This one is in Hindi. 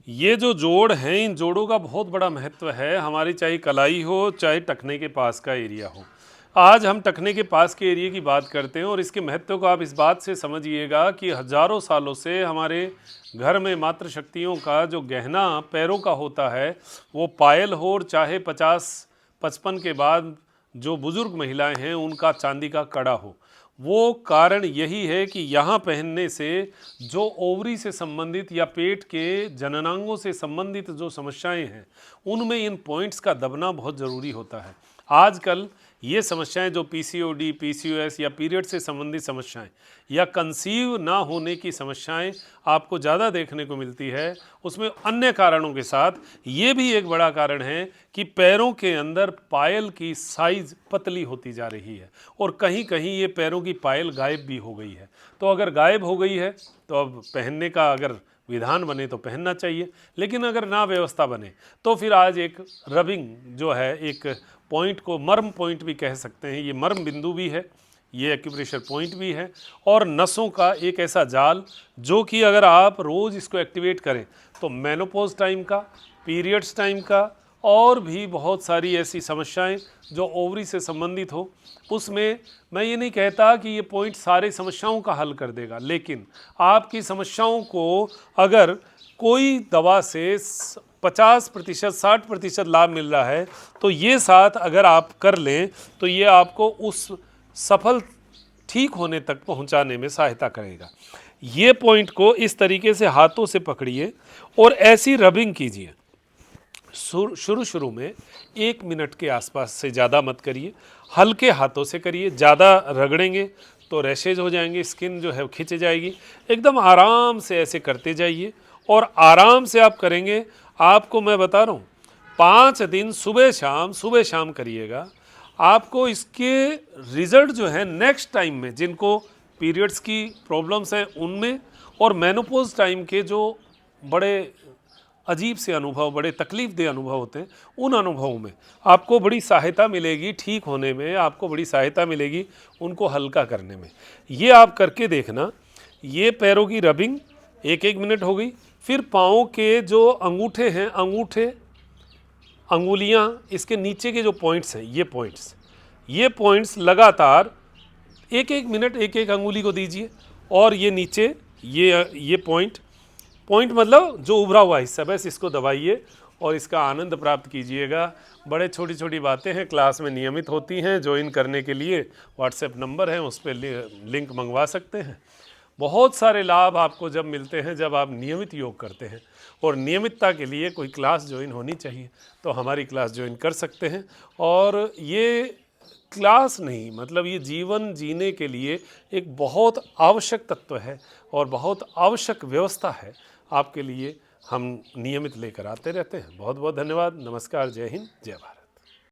ये जो जोड़ हैं, इन जोड़ों का बहुत बड़ा महत्व है हमारी, चाहे कलाई हो चाहे टखने के पास का एरिया हो। आज हम टखने के पास के एरिया की बात करते हैं और इसके महत्व को आप इस बात से समझिएगा कि हजारों सालों से हमारे घर में मातृशक्तियों का जो गहना पैरों का होता है, वो पायल हो, और चाहे 50-55 के बाद जो बुजुर्ग महिलाएं हैं उनका चांदी का कड़ा हो, वो कारण यही है कि यहाँ पहनने से जो ओवरी से संबंधित या पेट के जननांगों से संबंधित जो समस्याएं हैं उनमें इन पॉइंट्स का दबना बहुत ज़रूरी होता है। आजकल ये समस्याएं जो पीसीओडी, पीसीओएस या पीरियड से संबंधित समस्याएं या कंसीव ना होने की समस्याएं आपको ज़्यादा देखने को मिलती है। उसमें अन्य कारणों के साथ ये भी एक बड़ा कारण है कि पैरों के अंदर पायल की साइज़ पतली होती जा रही है और कहीं कहीं ये पैरों की पायल गायब भी हो गई है। तो अगर गायब हो गई है तो अब पहनने का अगर विधान बने तो पहनना चाहिए, लेकिन अगर ना व्यवस्था बने तो फिर आज एक रबिंग जो है, एक पॉइंट को मर्म पॉइंट भी कह सकते हैं, ये मर्म बिंदु भी है, ये एक्यूप्रेशर पॉइंट भी है और नसों का एक ऐसा जाल जो कि अगर आप रोज़ इसको एक्टिवेट करें तो मेनोपॉज टाइम का, पीरियड्स टाइम का और भी बहुत सारी ऐसी समस्याएं जो ओवरी से संबंधित हो, उसमें मैं ये नहीं कहता कि ये पॉइंट सारे समस्याओं का हल कर देगा, लेकिन आपकी समस्याओं को अगर कोई दवा से 50%, 60% लाभ मिल रहा है तो ये साथ अगर आप कर लें तो ये आपको उस सफल ठीक होने तक पहुंचाने में सहायता करेगा। ये पॉइंट को इस तरीके से हाथों से पकड़िए और ऐसी रबिंग कीजिए। शुरू में 1 मिनट के आसपास से ज़्यादा मत करिए, हल्के हाथों से करिए। ज़्यादा रगड़ेंगे तो रैशेज हो जाएंगे, स्किन जो है खिंच जाएगी। एकदम आराम से ऐसे करते जाइए और आराम से आप करेंगे, आपको मैं बता रहा हूँ 5 दिन सुबह शाम करिएगा, आपको इसके रिजल्ट जो है नेक्स्ट टाइम में, जिनको पीरियड्स की प्रॉब्लम्स हैं उनमें और मेनोपॉज टाइम के जो बड़े अजीब से अनुभव, बड़े तकलीफ दे अनुभव होते हैं, उन अनुभवों में आपको बड़ी सहायता मिलेगी ठीक होने में, आपको बड़ी सहायता मिलेगी उनको हल्का करने में। ये आप करके देखना। ये पैरों की रबिंग 1-1 मिनट हो गई। फिर पाँव के जो अंगूठे हैं, अंगुलियाँ, इसके नीचे के जो पॉइंट्स हैं, ये पॉइंट्स लगातार 1-1 मिनट 1-1 अंगुली को दीजिए और ये नीचे ये पॉइंट मतलब जो उभरा हुआ हिस्सा, बस इसको दबाइए और इसका आनंद प्राप्त कीजिएगा। बड़े छोटी छोटी बातें हैं, क्लास में नियमित होती हैं। ज्वाइन करने के लिए व्हाट्सएप नंबर है, उस पर लिंक मंगवा सकते हैं। बहुत सारे लाभ आपको जब मिलते हैं जब आप नियमित योग करते हैं, और नियमितता के लिए कोई क्लास ज्वाइन होनी चाहिए तो हमारी क्लास ज्वाइन कर सकते हैं। और ये क्लास नहीं, मतलब ये जीवन जीने के लिए एक बहुत आवश्यक तत्व है और बहुत आवश्यक व्यवस्था है आपके लिए। हम नियमित लेकर आते रहते हैं। बहुत बहुत धन्यवाद। नमस्कार। जय हिंद, जय भारत।